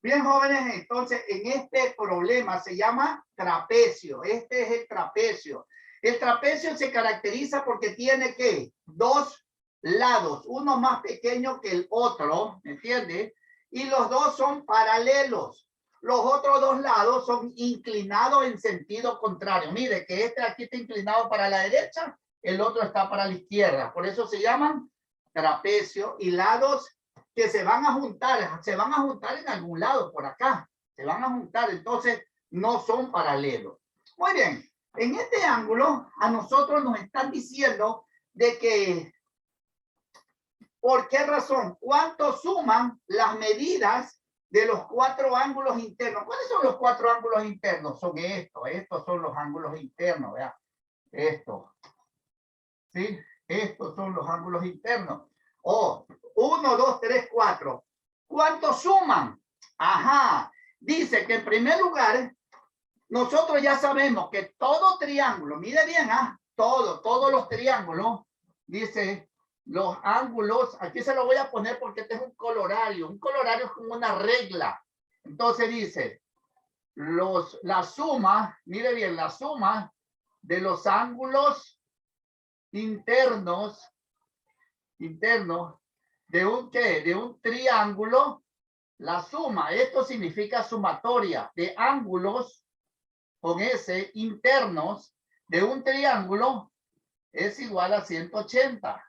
Bien, jóvenes, entonces en este problema se llama trapecio. Este es el trapecio. El trapecio se caracteriza porque tiene que dos lados, uno más pequeño que el otro, ¿me entiendes? Y los dos son paralelos. Los otros dos lados son inclinados en sentido contrario. Mire que este aquí está inclinado para la derecha, el otro está para la izquierda. Por eso se llaman trapecio y lados que se van a juntar en algún lado por acá, se van a juntar, entonces no son paralelos. Muy bien, en este ángulo a nosotros nos están diciendo de que, ¿por qué razón? ¿Cuánto suman las medidas de los cuatro ángulos internos? ¿Cuáles son los cuatro ángulos internos? Son estos son los ángulos internos, ¿verdad? Estos, ¿sí? Estos son los ángulos internos. Oh, 1, 2, 3, 4. ¿Cuántos suman? Ajá. Dice que en primer lugar, nosotros ya sabemos que todo triángulo, mire bien, todos los triángulos, dice los ángulos, aquí se lo voy a poner porque este es un colorario es como una regla. Entonces dice, la suma, mire bien, la suma de los ángulos internos de un ¿qué? De un triángulo, la suma, esto significa sumatoria de ángulos con S internos de un triángulo es igual a 180.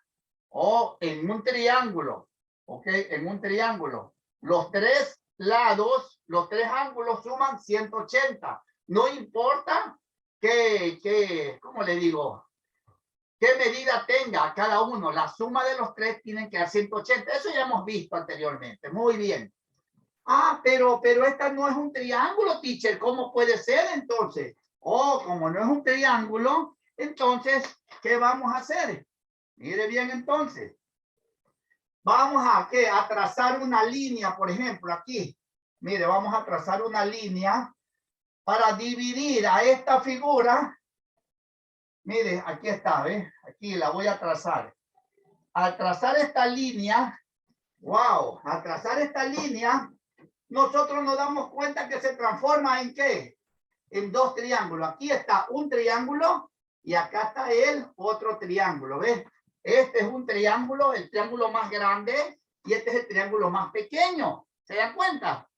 O en un triángulo, ¿ok? En un triángulo, los tres lados, los tres ángulos suman 180. No importa ¿cómo le digo? ¿Qué medida tenga cada uno? La suma de los tres tienen que dar 180. Eso ya hemos visto anteriormente. Muy bien. Pero esta no es un triángulo, teacher. ¿Cómo puede ser entonces? Como no es un triángulo, entonces, ¿qué vamos a hacer? Mire bien entonces. Vamos a trazar una línea, por ejemplo, aquí. Mire, vamos a trazar una línea para dividir a esta figura. Mire, aquí está, ¿ves? Aquí la voy a trazar. Al trazar esta línea, al trazar esta línea, nosotros nos damos cuenta que se transforma en ¿qué? En dos triángulos. Aquí está un triángulo y acá está el otro triángulo, ¿ves? Este es un triángulo, el triángulo más grande, y este es el triángulo más pequeño. ¿Se dan cuenta?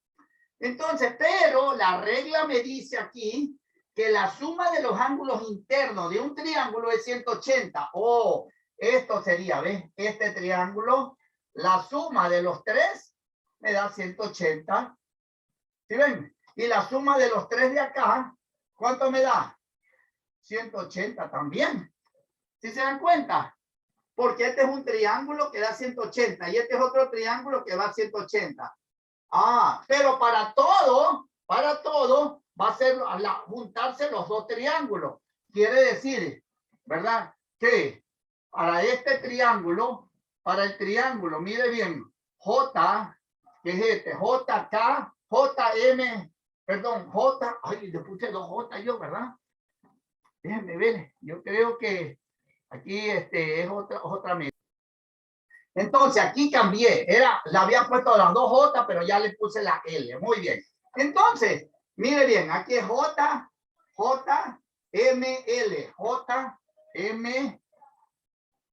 Entonces, pero la regla me dice aquí que la suma de los ángulos internos de un triángulo es 180. Esto sería, ¿ves? Este triángulo, la suma de los tres me da 180. ¿Sí ven? Y la suma de los tres de acá, ¿cuánto me da? 180 también. ¿Sí se dan cuenta? Porque este es un triángulo que da 180 y este es otro triángulo que va a 180. Pero para todo va a ser juntarse los dos triángulos. Quiere decir, ¿verdad? Que para este triángulo, para el triángulo, mire bien, J, que es este, JK, JM, perdón, J, ay, le puse dos J yo, ¿verdad? Déjenme ver, yo creo que aquí es otra medida. Entonces aquí cambié, la había puesto las dos J, pero ya le puse la L. Muy bien. Entonces, mire bien, aquí es J, J, M, L, J, M,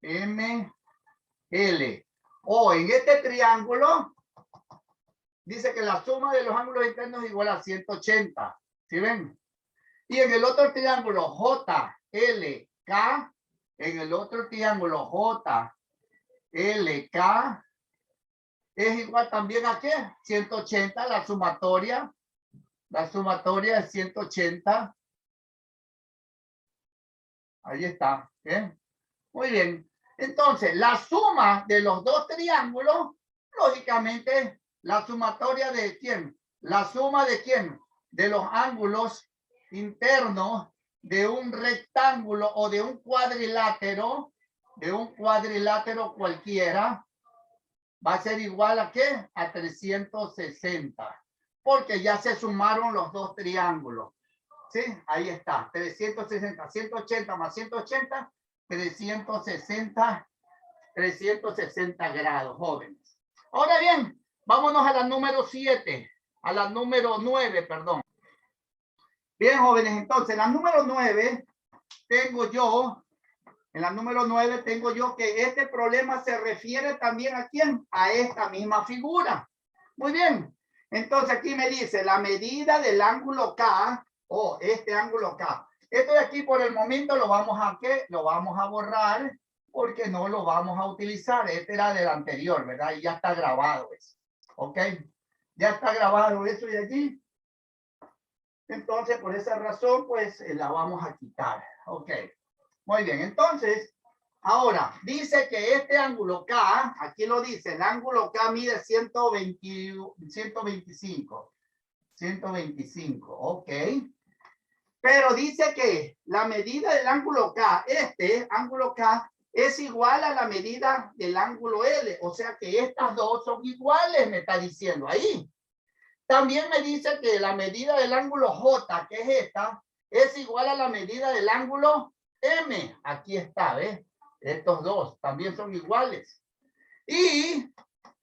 M, L. En este triángulo, dice que la suma de los ángulos internos es igual a 180. ¿Sí ven? Y en el otro triángulo, J, L, K, en el otro triángulo, J, LK es igual también a ¿qué? 180, la sumatoria es 180. Ahí está. ¿Bien? Muy bien. Entonces, la suma de los dos triángulos, lógicamente, la sumatoria de ¿quién? La suma de ¿quién? De los ángulos internos de un rectángulo o de un cuadrilátero cualquiera, va a ser igual a ¿qué? A 360. Porque ya se sumaron los dos triángulos. ¿Sí? Ahí está. 360. 180 más 180. 360 grados, jóvenes. Ahora bien, vámonos a la número 7. a la número 9, perdón. Bien, jóvenes, entonces, la número 9 tengo yo, en la número 9 tengo yo que este problema se refiere también a quién, a esta misma figura. Muy bien, entonces aquí me dice la medida del ángulo K, o este ángulo K. Esto de aquí por el momento lo vamos a, ¿qué? Lo vamos a borrar porque no lo vamos a utilizar. Este era del anterior, ¿verdad? Y ya está grabado eso. ¿Ok? Ya está grabado eso de allí. Entonces, por esa razón, pues la vamos a quitar. Ok. Muy bien. Entonces, ahora, dice que este ángulo K, aquí lo dice, el ángulo K mide 125. 125. Ok. Pero dice que la medida del ángulo K, este ángulo K, es igual a la medida del ángulo L. O sea que estas dos son iguales, me está diciendo ahí. También me dice que la medida del ángulo J, que es esta, es igual a la medida del ángulo M. Aquí está, ¿ves? Estos dos también son iguales. Y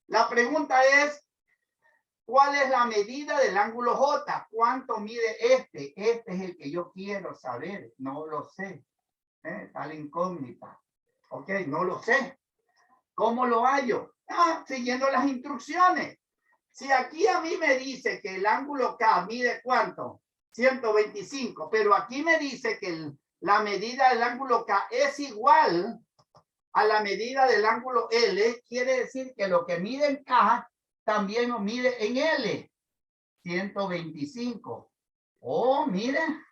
la pregunta es, ¿cuál es la medida del ángulo J? ¿Cuánto mide este? Este es el que yo quiero saber. No lo sé. Está la incógnita. Ok, no lo sé. ¿Cómo lo hallo? Siguiendo las instrucciones. Si aquí a mí me dice que el ángulo K mide ¿cuánto? 125, pero aquí me dice que la medida del ángulo K es igual a la medida del ángulo L, quiere decir que lo que mide en K también lo mide en L. 125. Oh, miren.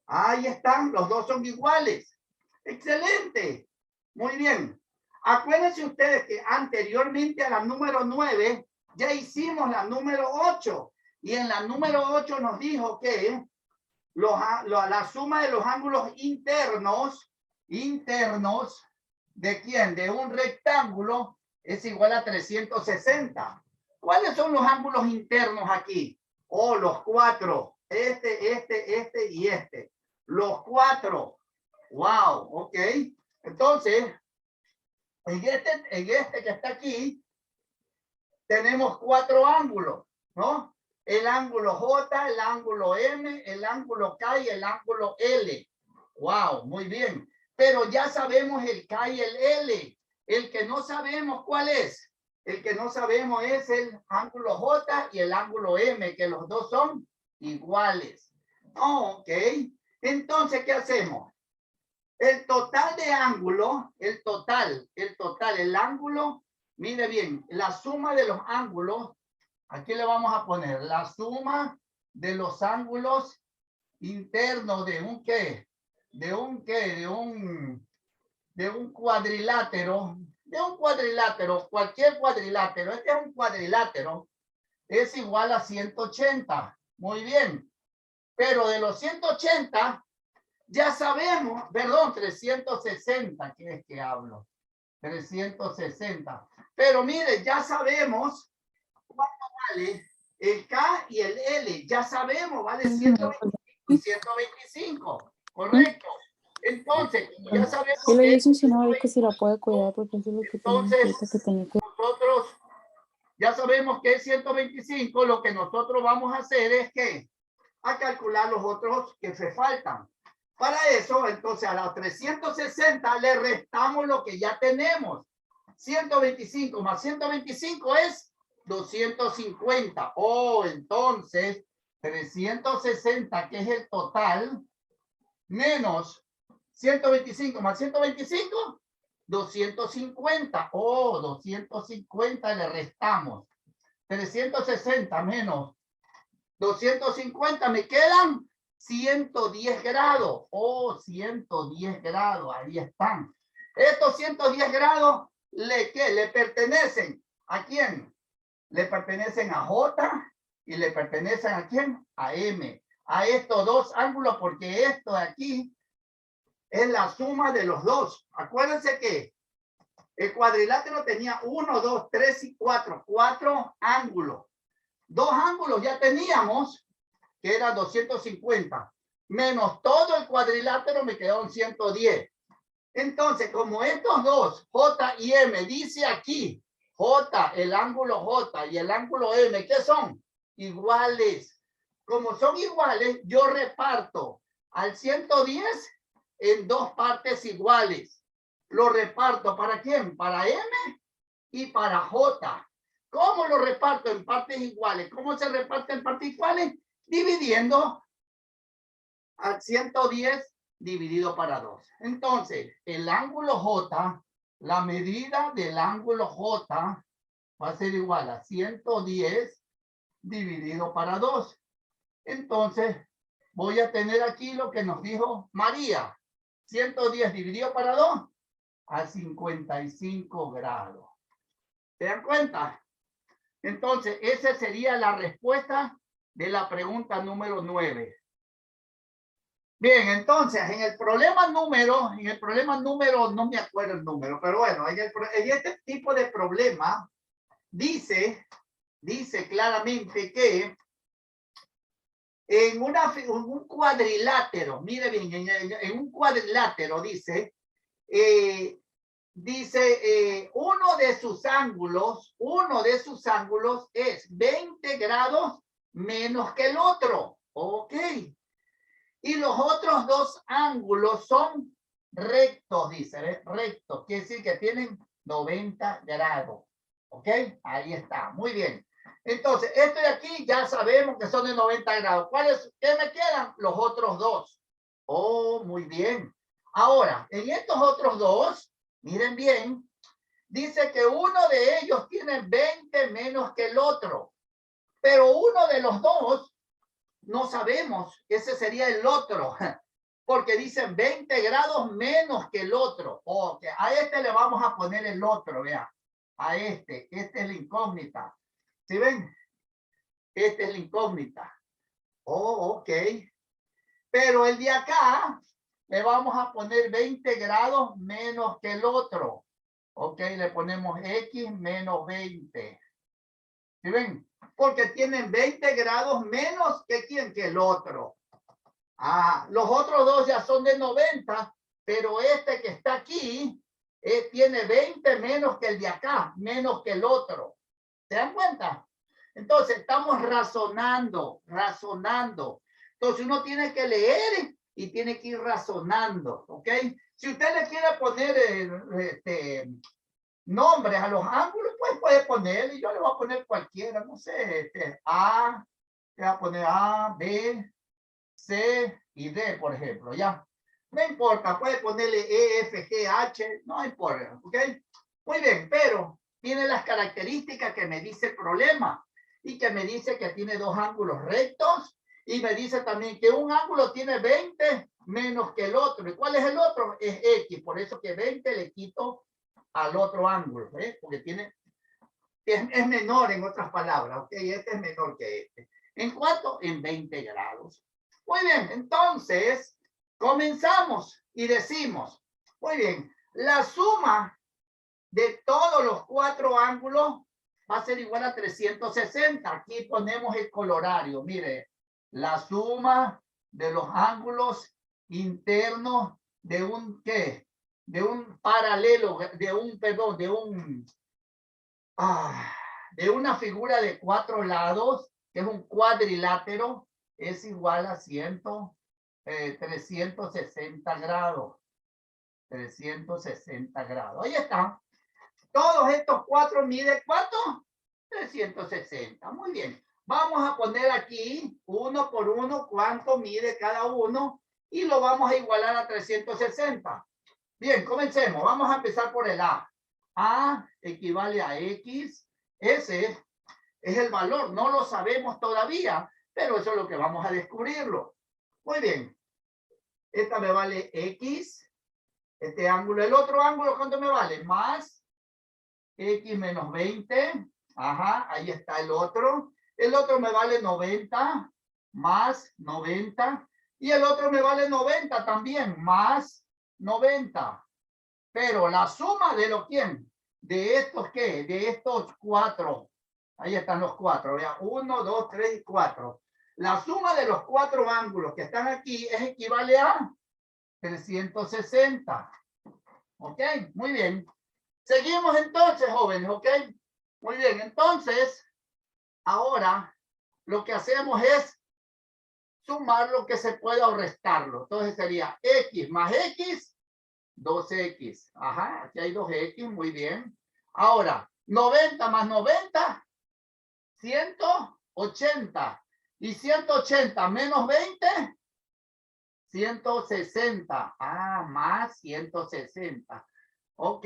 Ahí están, los dos son iguales. Excelente. Muy bien. Acuérdense ustedes que anteriormente a la número 9 ya hicimos la número 8. Y en la número 8 nos dijo que la suma de los ángulos internos, ¿de quién? De un rectángulo es igual a 360. ¿Cuáles son los ángulos internos aquí? Oh, los cuatro. Este y este. Los cuatro. Wow, ok. Entonces, en este que está aquí, tenemos cuatro ángulos, ¿no? El ángulo J, el ángulo M, el ángulo K y el ángulo L. Wow, muy bien. Pero ya sabemos el K y el L. El que no sabemos, ¿cuál es? El que no sabemos es el ángulo J y el ángulo M, que los dos son iguales. Oh, ok. Entonces, ¿qué hacemos? El total de ángulo, el ángulo, mire bien, la suma de los ángulos, aquí le vamos a poner la suma de los ángulos internos de un qué, de un cuadrilátero, cualquier cuadrilátero, este es un cuadrilátero, es igual a 180. Muy bien. Pero de los 180, ya sabemos, perdón, 360, ¿qué es que hablo? 360. Pero mire, ya sabemos cuánto vale el K y el L. Ya sabemos, vale 125 y 125. Correcto. Entonces, como ya sabemos Y le que dice si no, que se la puede cuidar porque eso es lo que entonces, que tenía que... nosotros ya sabemos que es 125. Lo que nosotros vamos a hacer es que a calcular los otros que se faltan. Para eso, entonces, a los 360 le restamos lo que ya tenemos. 125 más 125 es 250. Oh, entonces, 360, que es el total, menos 125 más 125, 250. Oh, 250 le restamos. 360 menos 250, me quedan 110 grados. Oh, 110 grados, ahí están. Estos 110 grados, ¿le pertenecen? ¿A quién? Le pertenecen a J y le pertenecen ¿a quién? A M. A estos dos ángulos, porque esto de aquí es la suma de los dos. Acuérdense que el cuadrilátero tenía 1, 2, 3 y 4. 4 ángulos. Dos ángulos ya teníamos, que era 250, menos todo el cuadrilátero me quedó en 110. Entonces, como estos dos, J y M, dice aquí, J, el ángulo J y el ángulo M, ¿qué son? iguales. Como son iguales, yo reparto al 110 en dos partes iguales. Lo reparto ¿para quién? Para M y para J. ¿Cómo lo reparto en partes iguales? ¿Cómo se reparte en partes iguales? Dividiendo al 110 dividido para 2. Entonces, el ángulo J, la medida del ángulo J va a ser igual a 110 dividido para 2. Entonces, voy a tener aquí lo que nos dijo María. 110 dividido para 2 a 55 grados. ¿Se dan cuenta? Entonces, esa sería la respuesta de la pregunta número 9. Bien, entonces, en el problema número, no me acuerdo el número, pero bueno, en este tipo de problema, dice claramente que en un cuadrilátero, mire bien, en un cuadrilátero dice, uno de sus ángulos es 20 grados menos que el otro. Ok. Y los otros dos ángulos son rectos, dice, ¿ves? Rectos, quiere decir que tienen 90 grados. ¿Ok? Ahí está, muy bien. Entonces, esto de aquí ya sabemos que son de 90 grados. ¿Qué me quedan? Los otros dos. Oh, muy bien. Ahora, en estos otros dos, miren bien, dice que uno de ellos tiene 20 menos que el otro. Pero uno de los dos no sabemos, ese sería el otro, porque dicen 20 grados menos que el otro. Ok, a este le vamos a poner el otro, vea. A este es la incógnita. ¿Sí ven? Esta es la incógnita. Oh, ok. Pero el de acá le vamos a poner 20 grados menos que el otro. Ok, le ponemos X menos 20. ¿Sí ven? Porque tienen 20 grados menos que ¿quién? Que el otro. Ah, los otros dos ya son de 90, pero este que está aquí tiene 20 menos que el de acá, menos que el otro. ¿Se dan cuenta? Entonces, estamos razonando. Entonces, uno tiene que leer y tiene que ir razonando, ¿ok? Si usted le quiere poner nombres a los ángulos, pues puede poner, y yo le voy a poner cualquiera, no sé, A, le voy a poner A, B, C y D, por ejemplo, ya. No importa, puede ponerle E, F, G, H, no importa, ¿ok? Muy bien, pero tiene las características que me dice el problema y que me dice que tiene dos ángulos rectos y me dice también que un ángulo tiene 20 menos que el otro. ¿Y cuál es el otro? Es X, por eso que 20 le quito al otro ángulo, ¿eh? Porque es menor en otras palabras, ¿ok? Este es menor que este. ¿En cuánto? En 20 grados. Muy bien, entonces comenzamos y decimos, muy bien, la suma de todos los cuatro ángulos va a ser igual a 360. Aquí ponemos el colorario, mire, la suma de los ángulos internos de un, ¿qué? De un paralelo, de una figura de cuatro lados, que es un cuadrilátero, es igual a 360 grados. 360 grados. Ahí está. Todos estos cuatro miden ¿cuánto? 360. Muy bien. Vamos a poner aquí uno por uno cuánto mide cada uno y lo vamos a igualar a 360. Bien, comencemos. Vamos a empezar por el A. A equivale a X. Ese es el valor. No lo sabemos todavía, pero eso es lo que vamos a descubrirlo. Muy bien. Esta me vale X. Este ángulo. El otro ángulo, ¿cuánto me vale? Más X menos 20. Ajá, ahí está el otro. El otro me vale 90. Más 90. Y el otro me vale 90 también. Más 90. Pero la suma de los quién, de estos qué, de estos cuatro, ahí están los cuatro, vean, 1, 2, 3 y 4. La suma de los cuatro ángulos que están aquí es equivale a 360. ¿Ok? Muy bien. Seguimos entonces, jóvenes, ¿ok? Muy bien, entonces, ahora lo que hacemos es sumar lo que se pueda o restarlo. Entonces sería X más X, 2X. Ajá, aquí hay 2X, muy bien. Ahora, 90 más 90, 180. Y 180 menos 20, 160. Ah, más 160. Ok.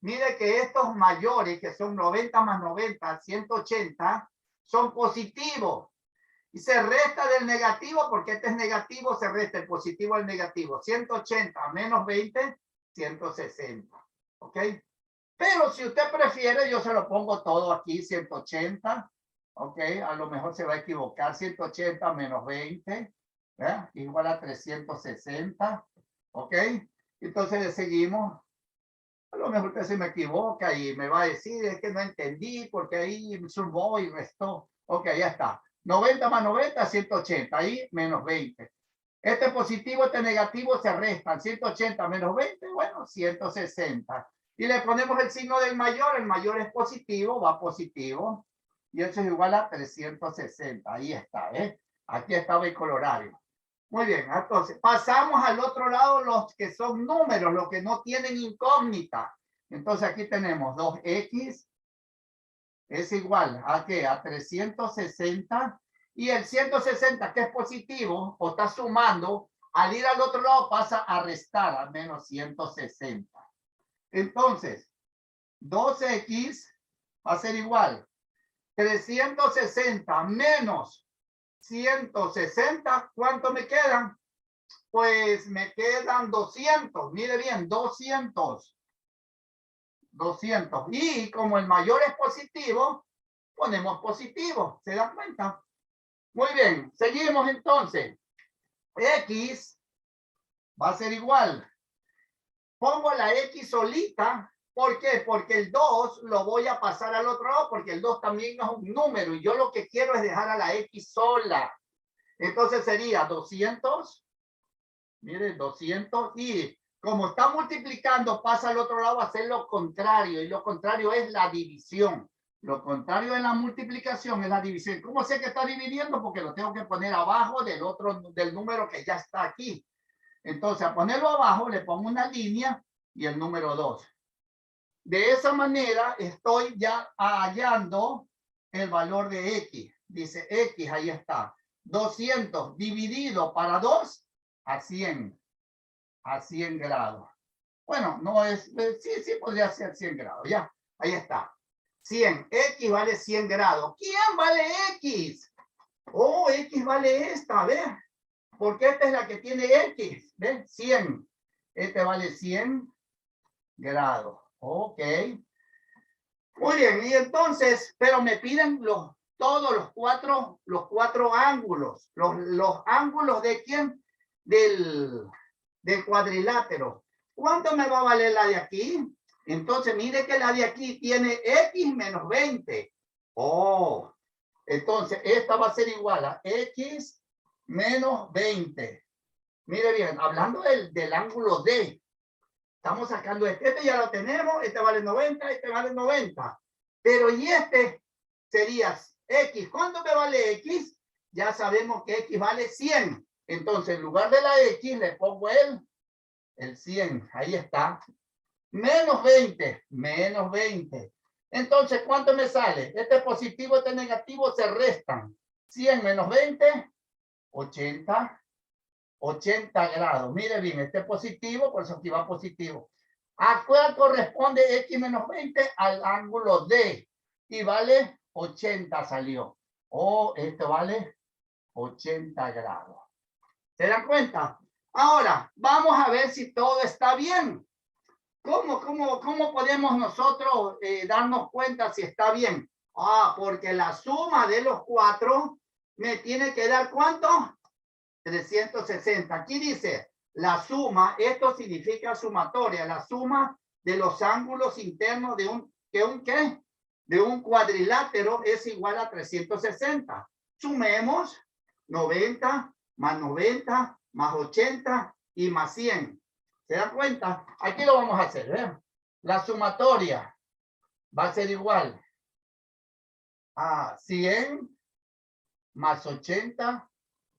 Mire que estos mayores, que son 90 más 90, 180, son positivos. Y se resta del negativo, porque este es negativo, se resta el positivo al negativo. 180 menos 20, 160. ¿Ok? Pero si usted prefiere, yo se lo pongo todo aquí, 180. ¿Ok? A lo mejor se va a equivocar. 180 menos 20, ¿eh? Igual a 360. ¿Ok? Entonces le seguimos. A lo mejor usted se me equivoca y me va a decir, es que no entendí, porque ahí sumó y restó. Ok, ya está. 90 más 90, 180. Ahí menos 20. Este positivo, este negativo se restan. 180 menos 20, bueno, 160. Y le ponemos el signo del mayor. El mayor es positivo, va positivo. Y eso es igual a 360. Ahí está, ¿eh? Aquí estaba el colorario. Muy bien, entonces pasamos al otro lado, los que son números, los que no tienen incógnita. Entonces aquí tenemos 2x es igual a ¿qué? A 360. Y el 160, que es positivo, o está sumando, al ir al otro lado pasa a restar a menos 160. Entonces, 2x va a ser igual 360 menos 160. ¿Cuánto me quedan? Pues me quedan 200. Mire bien, 200. 200. Y como el mayor es positivo, ponemos positivo. ¿Se dan cuenta? Muy bien, seguimos entonces. X va a ser igual. Pongo la X solita. ¿Por qué? Porque el 2 lo voy a pasar al otro lado, porque el 2 también es un número y yo lo que quiero es dejar a la X sola. Entonces sería 200. Mire, 200. Y como está multiplicando, pasa al otro lado a hacer lo contrario. Y lo contrario es la división. Lo contrario de la multiplicación es la división. ¿Cómo sé que está dividiendo? Porque lo tengo que poner abajo del número que ya está aquí. Entonces, a ponerlo abajo, le pongo una línea y el número 2. De esa manera, estoy ya hallando el valor de X. Dice X, ahí está. 200 dividido para 2 a 100. A 100 grados. Bueno, no es, sí podría ser 100 grados, ya, ahí está. 100, X vale 100 grados. ¿Quién vale X? Oh, X vale esta, ¿ves? Porque esta es la que tiene X, ¿ves? 100. Este vale 100 grados. Ok. Muy bien, y entonces, pero me piden todos los cuatro ángulos. Los ángulos de quién? Del cuadrilátero. ¿Cuánto me va a valer la de aquí? Entonces, mire que la de aquí tiene X menos 20. Oh, entonces esta va a ser igual a X menos 20. Mire bien, hablando del ángulo D, estamos sacando este ya lo tenemos, este vale 90, este vale 90. Pero y este sería X. ¿Cuánto me vale X? Ya sabemos que X vale 100. Entonces, en lugar de la X, le pongo el 100. Ahí está. Menos 20. Menos 20. Entonces, ¿cuánto me sale? Este positivo, este negativo se restan. 100 menos 20, 80. 80 grados. Mire bien, este positivo, por eso aquí va positivo. ¿A cuál corresponde X menos 20? Al ángulo D. Y vale 80 salió. Oh, esto vale 80 grados. ¿Se dan cuenta? Ahora, vamos a ver si todo está bien. ¿Cómo podemos nosotros darnos cuenta si está bien? Ah, porque la suma de los cuatro me tiene que dar ¿cuánto? 360. Aquí dice la suma, esto significa sumatoria, la suma de los ángulos internos de un cuadrilátero es igual a 360. Sumemos 90 más 90 más 80 y más 100. ¿Se dan cuenta? Aquí lo vamos a hacer, ¿eh? La sumatoria va a ser igual a 100 más 80,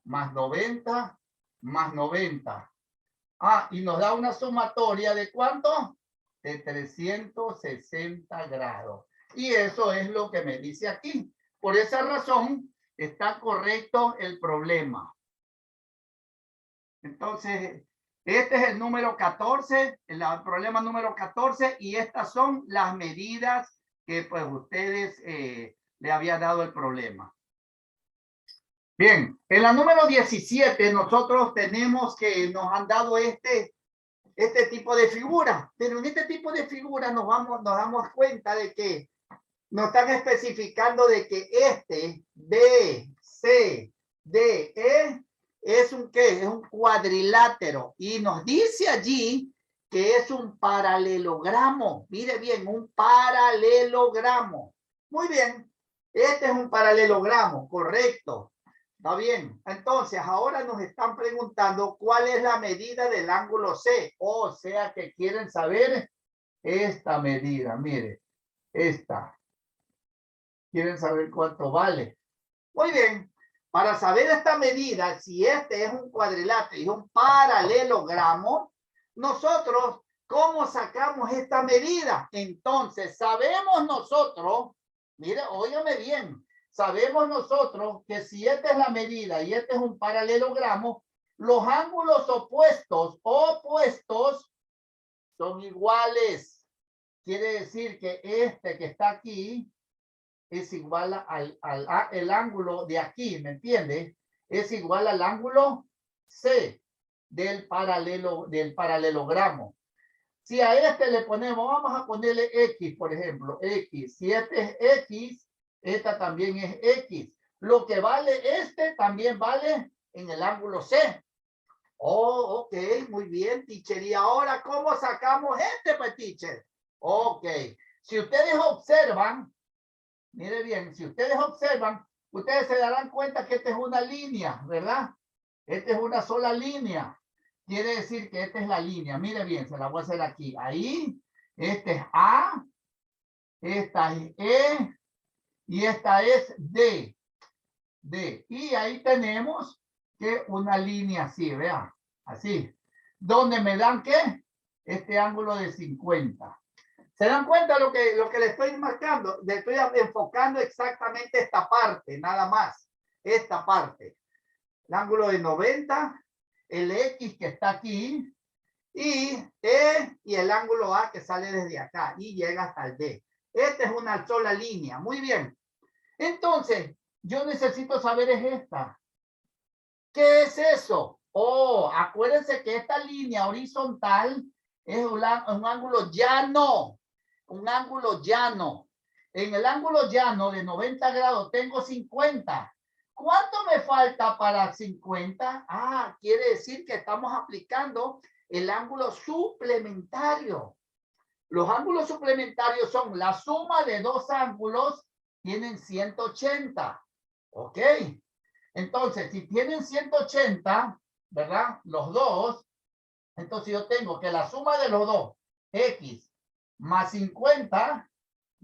más 90, más 90. Ah, y nos da una sumatoria de ¿cuánto? De 360 grados. Y eso es lo que me dice aquí. Por esa razón está correcto el problema. Entonces, este es el número 14, el problema número 14, y estas son las medidas que pues ustedes le había dado el problema. Bien, en la número 17 nosotros tenemos que nos han dado este tipo de figura, pero en este tipo de figura nos damos cuenta de que nos están especificando de que este B, C, D, E es un ¿qué? Es un cuadrilátero y nos dice allí que es un paralelogramo. Mire bien, un paralelogramo. Muy bien, este es un paralelogramo, correcto. Está bien. Entonces, ahora nos están preguntando cuál es la medida del ángulo C. O sea que quieren saber esta medida. Mire, esta. Quieren saber cuánto vale. Muy bien. Para saber esta medida, si este es un cuadrilátero y un paralelogramo, nosotros, ¿cómo sacamos esta medida? Entonces, sabemos nosotros, mire, óigame bien, sabemos nosotros que si esta es la medida y este es un paralelogramo, los ángulos opuestos son iguales. Quiere decir que este que está aquí es igual al ángulo de aquí, ¿me entiende? Es igual al ángulo C del paralelogramo. Si a este le ponemos, vamos a ponerle X, por ejemplo, X. Si este es X, esta también es X. Lo que vale este también vale en el ángulo C. Oh, ok, muy bien, teacher. ¿Y ahora cómo sacamos este, pues, teacher? Ok, si ustedes observan, mire bien, si ustedes observan, ustedes se darán cuenta que esta es una línea, ¿verdad? Esta es una sola línea. Quiere decir que esta es la línea. Mire bien, se la voy a hacer aquí. Ahí, este es A, esta es E y esta es D. D. Y ahí tenemos que una línea así, vean, así. Donde me dan, ¿qué? Este ángulo de 50. ¿Se dan cuenta lo que le estoy marcando? Le estoy enfocando exactamente esta parte, nada más. Esta parte. El ángulo de 90, el X que está aquí, y E y el ángulo A que sale desde acá y llega hasta el D. Esta es una sola línea. Muy bien. Entonces, yo necesito saber es esta. ¿Qué es eso? Oh, acuérdense que esta línea horizontal es un ángulo llano. Un ángulo llano. En el ángulo llano de 90 grados tengo 50. ¿Cuánto me falta para 50? Ah, quiere decir que estamos aplicando el ángulo suplementario. Los ángulos suplementarios son la suma de dos ángulos, tienen 180. ¿Ok? Entonces, si tienen 180, ¿verdad? Los dos, entonces yo tengo que la suma de los dos, X más 50,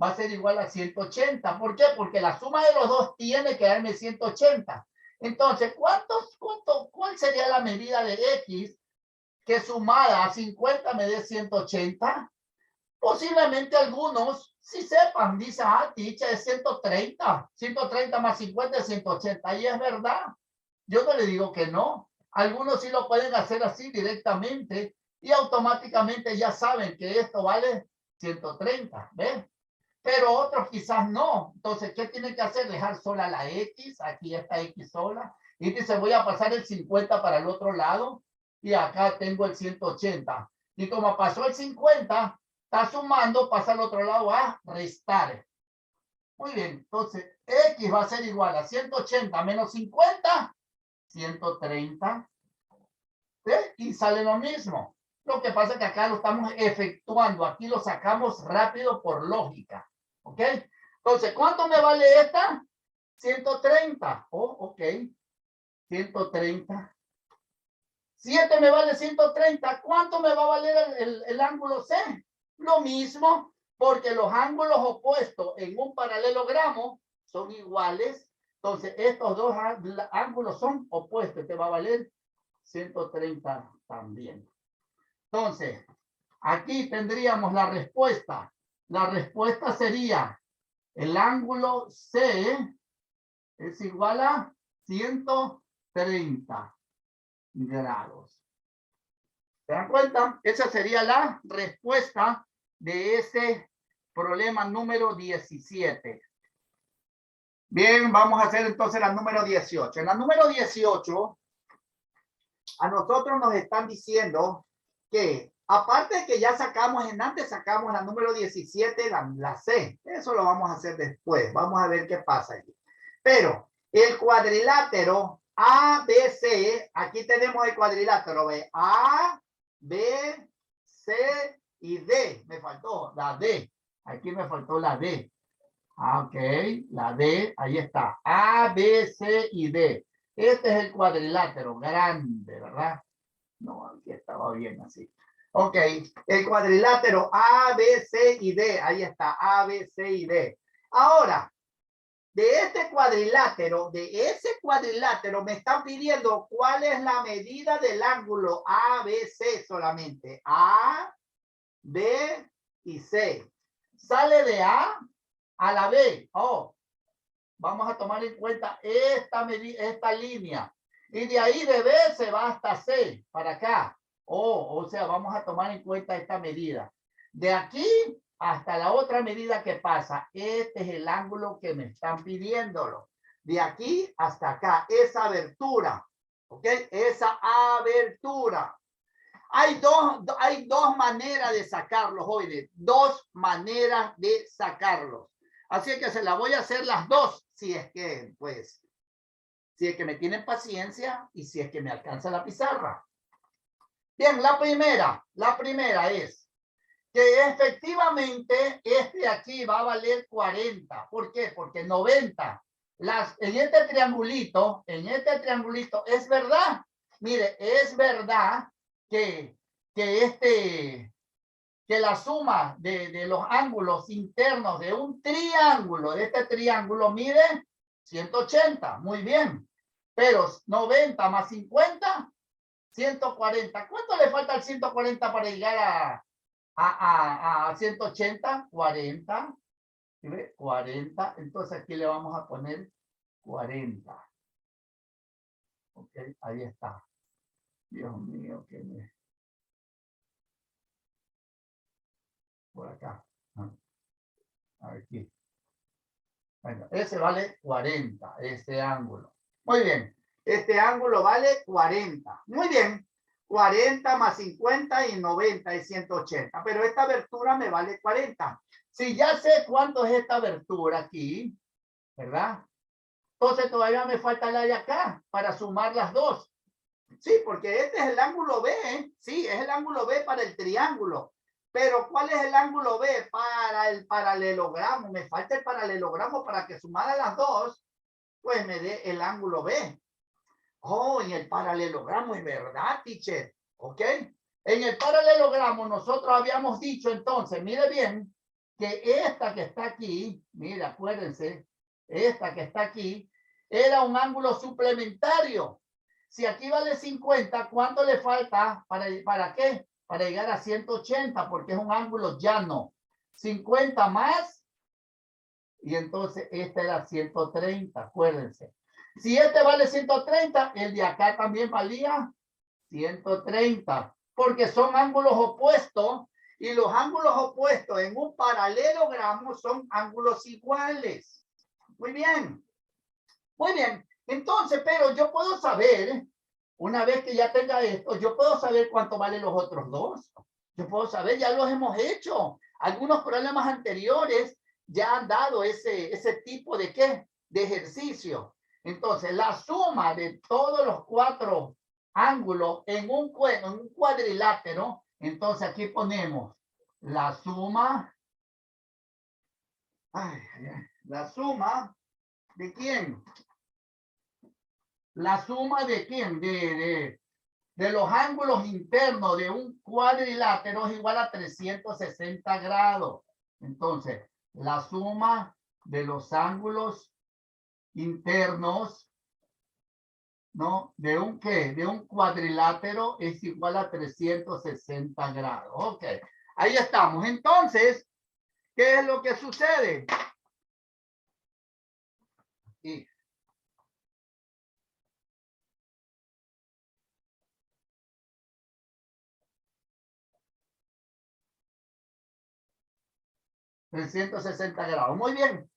va a ser igual a 180. ¿Por qué? Porque la suma de los dos tiene que darme 180. Entonces, ¿cuál sería la medida de X que sumada a 50 me dé 180? Posiblemente algunos, si sepan, dicen, ah, teacher, es 130. 130 más 50 es 180. Y es verdad. Yo no le digo que no. Algunos sí lo pueden hacer así directamente y automáticamente ya saben que esto vale 130, ¿ves? Pero otros quizás no. Entonces, ¿qué tienen que hacer? Dejar sola la X, aquí está X sola, y dice, voy a pasar el 50 para el otro lado, y acá tengo el 180. Y como pasó el 50, está sumando, pasa al otro lado a restar. Muy bien, entonces, X va a ser igual a 180 menos 50, 130. ¿Sí? Y sale lo mismo. Lo que pasa es que acá lo estamos efectuando. Aquí lo sacamos rápido por lógica. ¿Ok? Entonces, ¿cuánto me vale esta? 130. Oh, ok. 130. 7 me vale 130. ¿Cuánto me va a valer el ángulo C? Lo mismo, porque los ángulos opuestos en un paralelogramo son iguales. Entonces, estos dos ángulos son opuestos. Te va a valer 130 también. Entonces, aquí tendríamos la respuesta. La respuesta sería el ángulo C es igual a 130 grados. ¿Se dan cuenta? Esa sería la respuesta de ese problema número 17. Bien, vamos a hacer entonces la número 18. En la número 18, a nosotros nos están diciendo que, aparte de que ya sacamos, en antes sacamos la número 17, la C. Eso lo vamos a hacer después. Vamos a ver qué pasa aquí. Pero el cuadrilátero ABC, aquí tenemos el cuadrilátero, ¿ve? A, B, C y D. Me faltó la D. Aquí me faltó la D. Ok, la D, ahí está. A, B, C y D. Este es el cuadrilátero grande, ¿verdad? No, aquí estaba bien así. Ok, el cuadrilátero A, B, C y D. Ahí está, A, B, C y D. Ahora, de este cuadrilátero, de ese cuadrilátero, me están pidiendo cuál es la medida del ángulo A, B, C solamente. A, B y C. Sale de A a la B. Oh, vamos a tomar en cuenta esta línea. Y de ahí de B se va hasta C, para acá. Oh, o sea, vamos a tomar en cuenta esta medida. De aquí hasta la otra medida que pasa. Este es el ángulo que me están pidiéndolo. De aquí hasta acá, esa abertura. ¿Ok? Esa abertura. Hay dos maneras de sacarlos, jóvenes. Dos maneras de sacarlos. Así que se las voy a hacer las dos, si es que, pues, si es que me tienen paciencia y si es que me alcanza la pizarra. Bien, la primera es que efectivamente este aquí va a valer 40. ¿Por qué? Porque 90. En este triangulito, es verdad. Mire, es verdad que la suma de los ángulos internos de un triángulo, de este triángulo, mide 180. Muy bien. Pero 90 más 50, 140. ¿Cuánto le falta al 140 para llegar a 180? 40. ¿Sí ve? 40. Entonces aquí le vamos a poner 40. Ok, ahí está. Dios mío, que me... Por acá. Aquí. Bueno, ese vale 40, este ángulo. Muy bien. Este ángulo vale 40. Muy bien. 40 más 50 y 90 es 180. Pero esta abertura me vale 40. Si ya sé cuánto es esta abertura aquí, ¿verdad? Entonces todavía me falta la de acá para sumar las dos. Sí, porque este es el ángulo B, ¿eh? Sí, es el ángulo B para el triángulo. Pero ¿cuál es el ángulo B para el paralelogramo? Me falta el paralelogramo para que sumada las dos, pues me dé el ángulo B. Oh, en el paralelogramo es verdad, teacher. ¿Ok? En el paralelogramo nosotros habíamos dicho entonces, mire bien, que esta que está aquí, mira, acuérdense, esta que está aquí, era un ángulo suplementario. Si aquí vale 50, ¿cuánto le falta para qué? Para llegar a 180, porque es un ángulo llano. 50 más, y entonces este era 130, acuérdense. Si este vale 130, el de acá también valía 130, porque son ángulos opuestos, y los ángulos opuestos en un paralelogramo son ángulos iguales. Muy bien. Muy bien. Entonces, pero yo puedo saber, una vez que ya tenga esto, yo puedo saber cuánto valen los otros dos. Yo puedo saber, ya los hemos hecho. Algunos problemas anteriores ya han dado ese tipo de ¿qué? De ejercicio. Entonces, la suma de todos los cuatro ángulos en un cuadrilátero, entonces aquí ponemos la suma. La suma ¿de quién? La suma de quién? De los ángulos internos de un cuadrilátero es igual a 360 grados. Entonces, la suma de los ángulos internos, ¿no? ¿De un qué? De un cuadrilátero es igual a 360 grados. Ok, ahí estamos. Entonces, ¿qué es lo que sucede? Y 360 grados. Muy bien.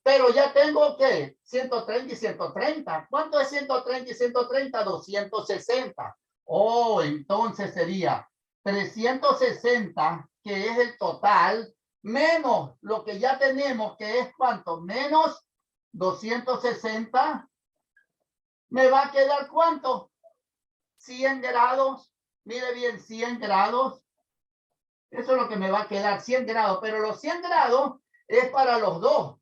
Pero ya tengo que 130 y 130. ¿Cuánto es 130 y 130? 260. Oh, entonces sería 360, que es el total, menos lo que ya tenemos, que es ¿cuánto? Menos 260. ¿Me va a quedar cuánto? 100 grados. Mire bien, 100 grados. Eso es lo que me va a quedar, 100 grados. Pero los 100 grados es para los dos.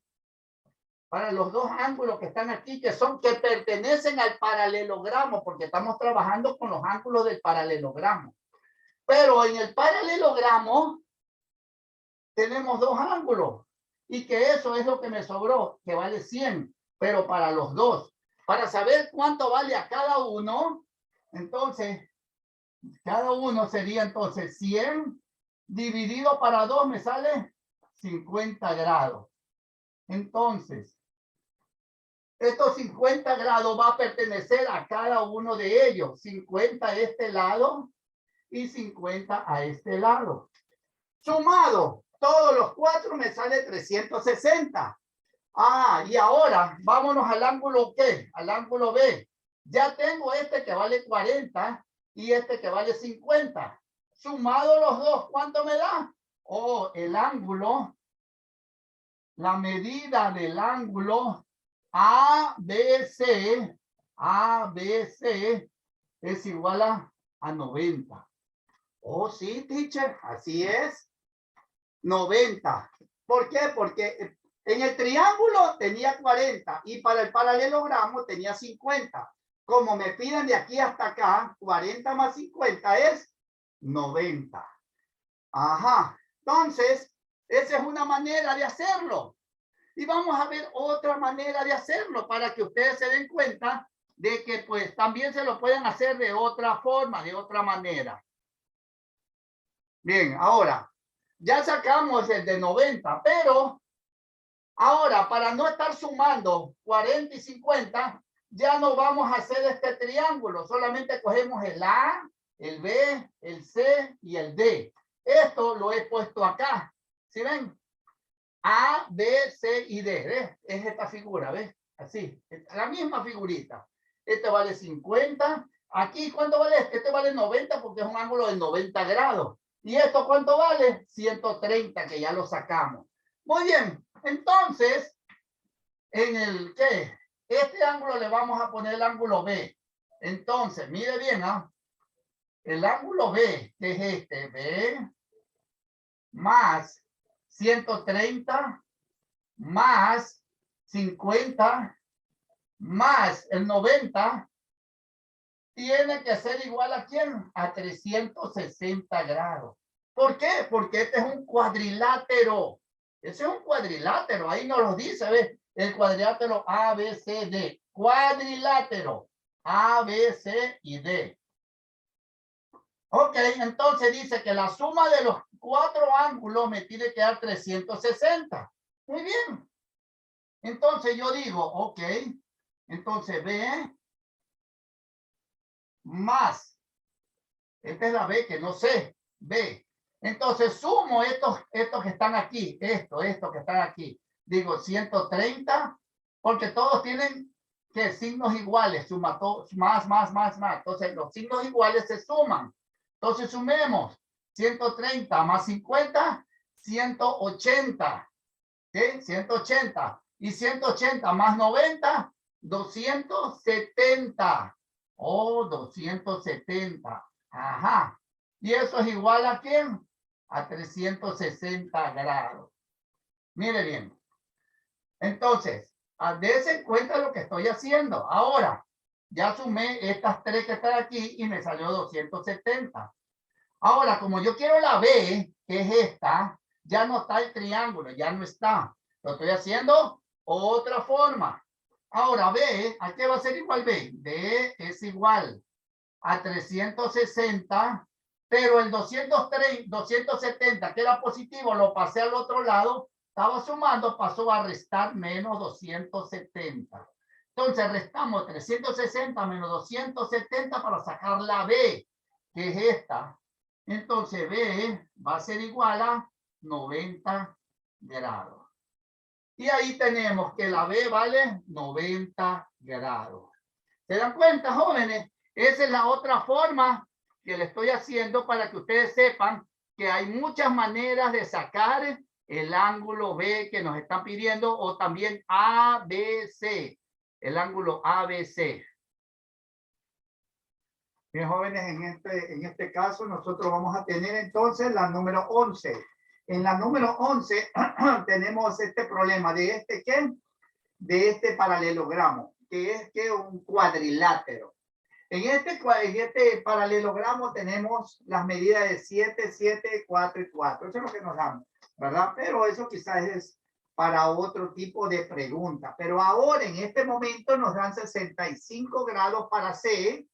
Para los dos ángulos que están aquí, que pertenecen al paralelogramo, porque estamos trabajando con los ángulos del paralelogramo. Pero en el paralelogramo tenemos dos ángulos, y que eso es lo que me sobró, que vale 100, pero para los dos. Para saber cuánto vale a cada uno, entonces, cada uno sería entonces 100 dividido para 2, me sale 50 grados. Entonces, estos 50 grados va a pertenecer a cada uno de ellos. 50 a este lado y 50 a este lado. Sumado, todos los cuatro me sale 360. Ah, y ahora vámonos al ángulo ¿qué? Al ángulo B. Ya tengo este que vale 40 y este que vale 50. Sumado los dos, ¿cuánto me da? Oh, el ángulo, la medida del ángulo ABC es igual a 90. Oh, sí, teacher, así es. 90. ¿Por qué? Porque en el triángulo tenía 40 y para el paralelogramo tenía 50. Como me piden de aquí hasta acá, 40 más 50 es 90. Ajá. Entonces, esa es una manera de hacerlo. Y vamos a ver otra manera de hacerlo para que ustedes se den cuenta de que pues también se lo pueden hacer de otra forma, de otra manera. Bien, ahora, ya sacamos el de 90, pero ahora para no estar sumando 40 y 50, ya no vamos a hacer este triángulo, solamente cogemos el A, el B, el C y el D. Esto lo he puesto acá, ¿sí ven? A, B, C y D, ¿ves? Es esta figura, ¿ves? Así, la misma figurita. Este vale 50. Aquí, ¿cuánto vale este? Este vale 90 porque es un ángulo de 90 grados. ¿Y esto cuánto vale? 130, que ya lo sacamos. Muy bien, entonces, en el ¿qué? Este ángulo le vamos a poner el ángulo B. Entonces, mire bien, ¿ah? El ángulo B, que es este, B, más 130 más 50 más el 90 tiene que ser igual a ¿quién? A 360 grados. ¿Por qué? Porque este es un cuadrilátero. Ese es un cuadrilátero. Ahí nos lo dice, ¿ves? El cuadrilátero A, B, C, D. Cuadrilátero. A, B, C y D. Ok, entonces dice que la suma de los cuatro ángulos me tiene que dar 360. Muy bien. Entonces yo digo, ok, entonces B más, esta es la B que no sé, B. Entonces sumo estos que están aquí, esto que están aquí. Digo 130, porque todos tienen que signos iguales, suma más. Entonces los signos iguales se suman. Entonces sumemos 130 más 50, 180. ¿Sí? 180. Y 180 más 90, 270. Oh, 270. Ajá. ¿Y eso es igual a quién? A 360 grados. Mire bien. Entonces, dése en cuenta lo que estoy haciendo. Ahora, ya sumé estas tres que están aquí y me salió 270. Ahora, como yo quiero la B, que es esta, ya no está el triángulo, ya no está. Lo estoy haciendo otra forma. Ahora B, ¿a qué va a ser igual B? B es igual a 360, pero el 270, que era positivo, lo pasé al otro lado, estaba sumando, pasó a restar menos 270. Entonces restamos 360 menos 270 para sacar la B, que es esta. Entonces B va a ser igual a 90 grados. Y ahí tenemos que la B vale 90 grados. ¿Se dan cuenta, jóvenes? Esa es la otra forma que le estoy haciendo para que ustedes sepan que hay muchas maneras de sacar el ángulo B que nos están pidiendo, o también ABC, el ángulo ABC. Bien, jóvenes, en este caso nosotros vamos a tener entonces la número 11. En la número 11 tenemos este problema de este, ¿qué? De este paralelogramo, que es que un cuadrilátero. En este paralelogramo tenemos las medidas de 7, 7, 4 y 4. Eso es lo que nos dan, ¿verdad? Pero eso quizás es para otro tipo de pregunta. Pero ahora, en este momento, nos dan 65 grados para C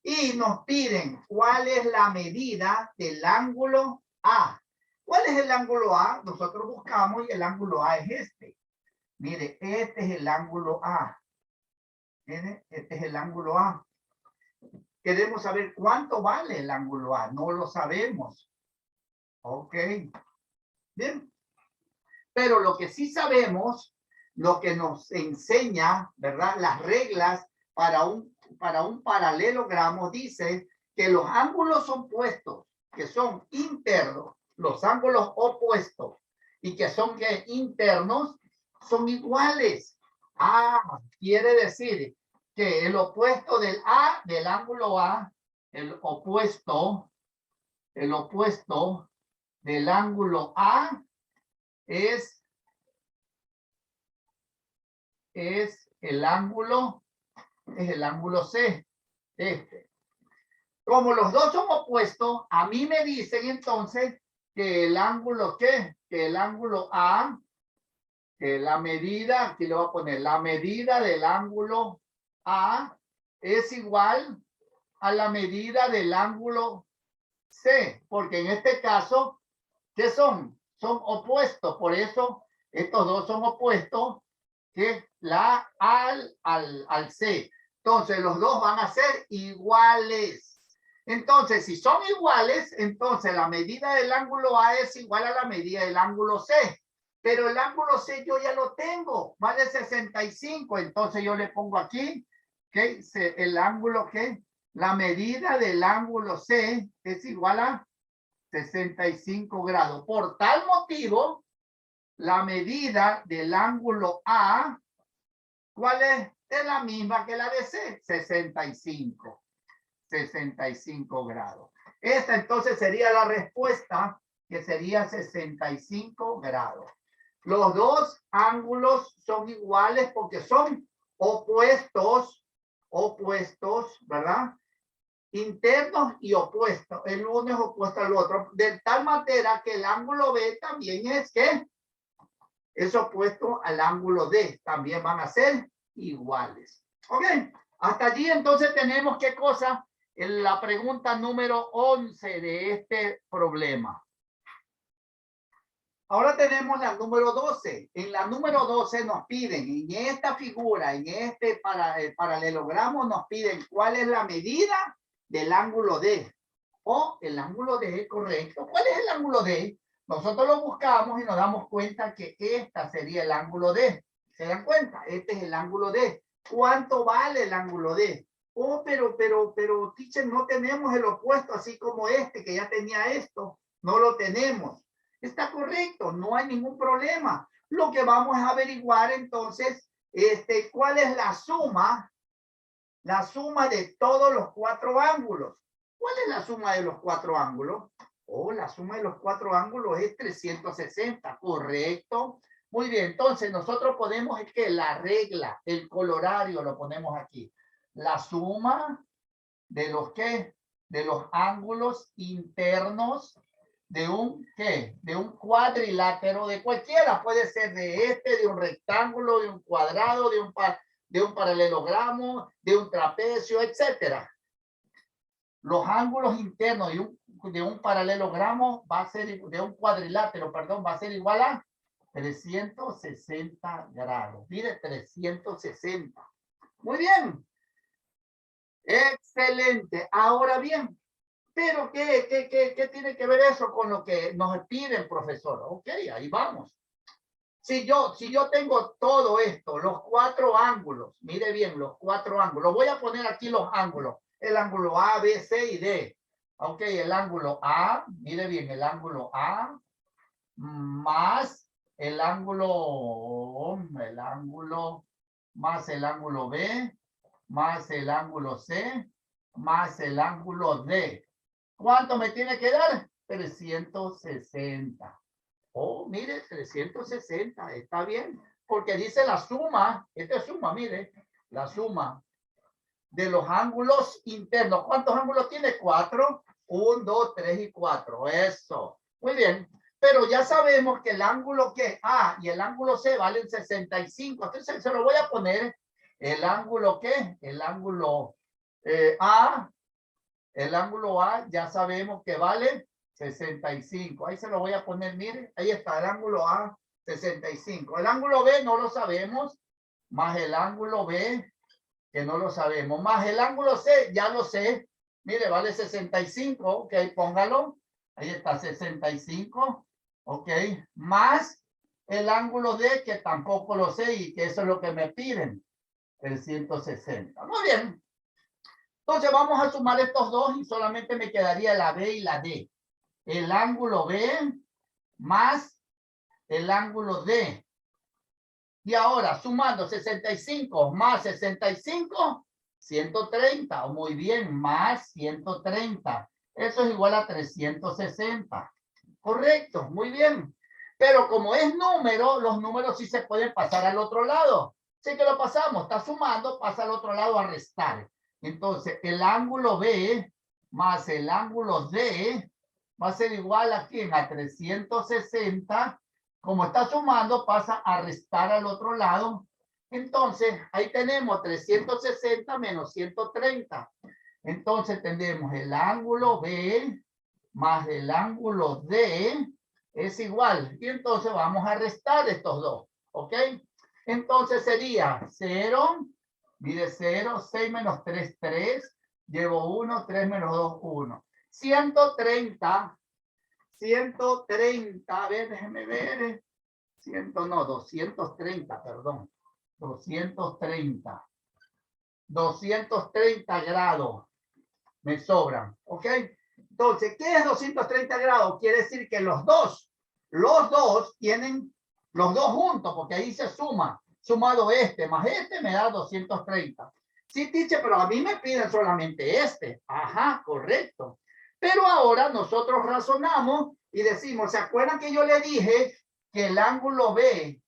y nos piden cuál es la medida del ángulo A. ¿Cuál es el ángulo A? Nosotros buscamos y el ángulo A es este. Mire, este es el ángulo A. ¿Miren? Este es el ángulo A. Queremos saber cuánto vale el ángulo A. No lo sabemos. Ok. Bien. Pero lo que sí sabemos, lo que nos enseña, ¿verdad? Las reglas para un paralelogramo dice que los ángulos opuestos, que son internos, los ángulos opuestos y que son internos, son iguales. Ah, quiere decir que el opuesto del ángulo A, el opuesto del ángulo A es el ángulo C. Este. Como los dos son opuestos, a mí me dicen entonces que el ángulo ¿qué? Que el ángulo A, que la medida, aquí le voy a poner, la medida del ángulo A es igual a la medida del ángulo C, porque en este caso, ¿qué son? Son opuestos, por eso estos dos son opuestos, que la A al C. Entonces, los dos van a ser iguales. Entonces, si son iguales, entonces la medida del ángulo A es igual a la medida del ángulo C. Pero el ángulo C yo ya lo tengo, vale 65. Entonces yo le pongo aquí, que el ángulo que la medida del ángulo C es igual a 65 grados. Por tal motivo, la medida del ángulo A, ¿cuál es? Es la misma que la de C, 65 grados. Esta entonces sería la respuesta, que sería 65 grados. Los dos ángulos son iguales porque son opuestos, ¿verdad? Internos y opuestos. El uno es opuesto al otro. De tal manera que el ángulo B también es ¿qué? Es opuesto al ángulo D. También van a ser iguales. Ok. Hasta allí entonces tenemos ¿qué cosa? En la pregunta número 11 de este problema. Ahora tenemos la número 12. En la número 12 nos piden, en esta figura, en este paralelogramo, nos piden cuál es la medida del ángulo D. O el ángulo D, correcto. ¿Cuál es el ángulo D? Nosotros lo buscamos y nos damos cuenta que esta sería el ángulo D. ¿Se dan cuenta? Este es el ángulo D. ¿Cuánto vale el ángulo D? Oh, pero, teacher, no tenemos el opuesto así como este, que ya tenía esto. No lo tenemos. Está correcto, no hay ningún problema. Lo que vamos a averiguar entonces, ¿cuál es la suma de todos los cuatro ángulos? ¿Cuál es la suma de los cuatro ángulos? Oh, la suma de los cuatro ángulos es 360, correcto. Muy bien, entonces nosotros ponemos que la regla, el colorario lo ponemos aquí. La suma de los ¿qué? De los ángulos internos de un ¿qué? De un cuadrilátero, de cualquiera, puede ser de un rectángulo, de un cuadrado, de un paralelogramo, de un trapecio, etcétera. Los ángulos internos de un paralelogramo va a ser, de un cuadrilátero, perdón, va a ser igual a 360 grados. Mire, 360. Muy bien. Excelente. Ahora bien, pero ¿qué tiene que ver eso con lo que nos piden, profesor? Ok, ahí vamos. Si yo tengo todo esto, los 4 ángulos, mire bien, los 4 ángulos, voy a poner aquí los ángulos, el ángulo A, B, C y D. Ok, el ángulo A, mire bien, el ángulo A más el ángulo más el ángulo B, más el ángulo C, más el ángulo D. ¿Cuánto me tiene que dar? 360. Oh, mire, 360, está bien. Porque dice la suma, esta es suma, mire, la suma de los ángulos internos. ¿Cuántos ángulos tiene? 4. 1, 2, 3 y 4. Eso. Muy bien. Pero ya sabemos que el ángulo que A y el ángulo C valen 65. Entonces se lo voy a poner el ángulo ¿qué? El ángulo A. El ángulo A ya sabemos que vale 65. Ahí se lo voy a poner, mire. Ahí está el ángulo A, 65. El ángulo B no lo sabemos. Más el ángulo B, que no lo sabemos. Más el ángulo C, ya lo sé. Mire, vale 65. Ok, póngalo. Ahí está, 65. Ok. Más el ángulo D, que tampoco lo sé y que eso es lo que me piden. 360. Muy bien. Entonces vamos a sumar estos dos y solamente me quedaría la B y la D. El ángulo B más el ángulo D. Y ahora, sumando 65 más 65, 130. Muy bien, más 130. Eso es igual a 360. Correcto, muy bien. Pero como es número, los números sí se pueden pasar al otro lado. Así que lo pasamos, está sumando, pasa al otro lado a restar. Entonces, el ángulo B más el ángulo D va a ser igual a ¿quién? A 360. Como está sumando, pasa a restar al otro lado. Entonces, ahí tenemos 360 menos 130. Entonces, tenemos el ángulo B más el ángulo D es igual. Y entonces vamos a restar estos dos. ¿Ok? Entonces sería 0, mire 0, 6 menos 3, 3. Llevo 1, 3 menos 2, 1. 130. 130, a ver, déjeme ver. 230, perdón. 230. 230 grados me sobran, ¿ok? Entonces, ¿qué es 230 grados? Quiere decir que los dos tienen los dos juntos, porque ahí se suma. Sumado este más este me da 230. Sí, teacher, pero a mí me piden solamente este. Ajá, correcto. Pero ahora nosotros razonamos y decimos, ¿se acuerdan que yo le dije que el ángulo B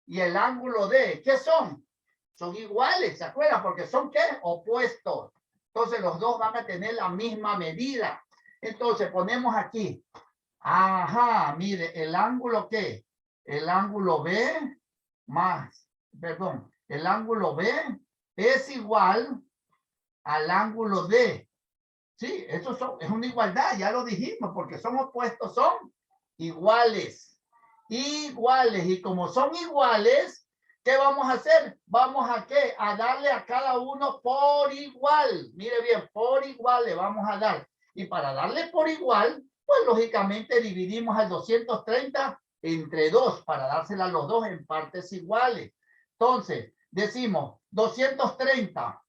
y el ángulo D, ¿qué son? Son iguales, ¿se acuerdan? Porque son, ¿qué? Opuestos. Entonces los dos van a tener la misma medida. Entonces ponemos aquí. Ajá, mire, el ángulo ¿qué? El ángulo B más, perdón, el ángulo B es igual al ángulo D. Sí, eso es una igualdad, ya lo dijimos, porque son opuestos, son iguales. Iguales, y como son iguales, ¿qué vamos a hacer? Vamos a ¿qué? A darle a cada uno por igual. Mire bien, por igual le vamos a dar. Y para darle por igual, pues lógicamente dividimos al 230 entre 2 para dársela a los dos en partes iguales. Entonces, decimos 230.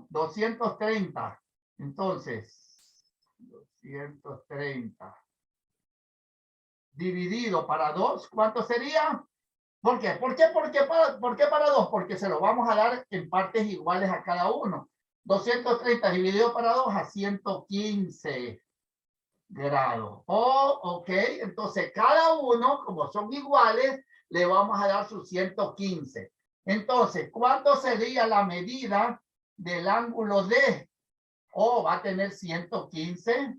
230. Entonces, 230 dividido para 2, ¿cuánto sería? ¿Por qué? ¿Por qué para 2? Porque se lo vamos a dar en partes iguales a cada uno. 230 dividido para 2 a 115 grados. Oh, ok. Entonces, cada uno, como son iguales, le vamos a dar sus 115. Entonces, ¿cuánto sería la medida del ángulo D? Oh, va a tener 115.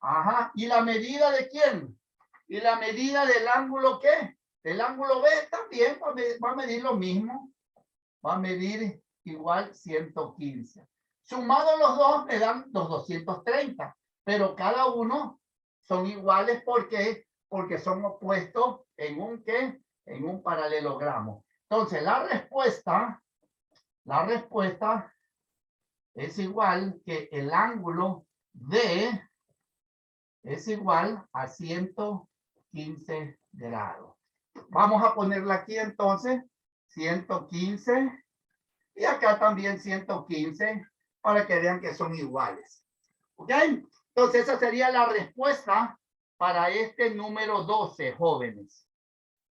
Ajá. ¿Y la medida de quién? ¿Y la medida del ángulo qué? El ángulo B también va a medir lo mismo. va a medir igual 115. Sumados los dos me dan los 230, pero cada uno son iguales porque son opuestos en un ¿qué? En un paralelogramo. Entonces la respuesta es igual que el ángulo D es igual a 115 grados. Vamos a ponerla aquí entonces, 115, y acá también 115, para que vean que son iguales. ¿Ok? Entonces esa sería la respuesta para este número 12, jóvenes.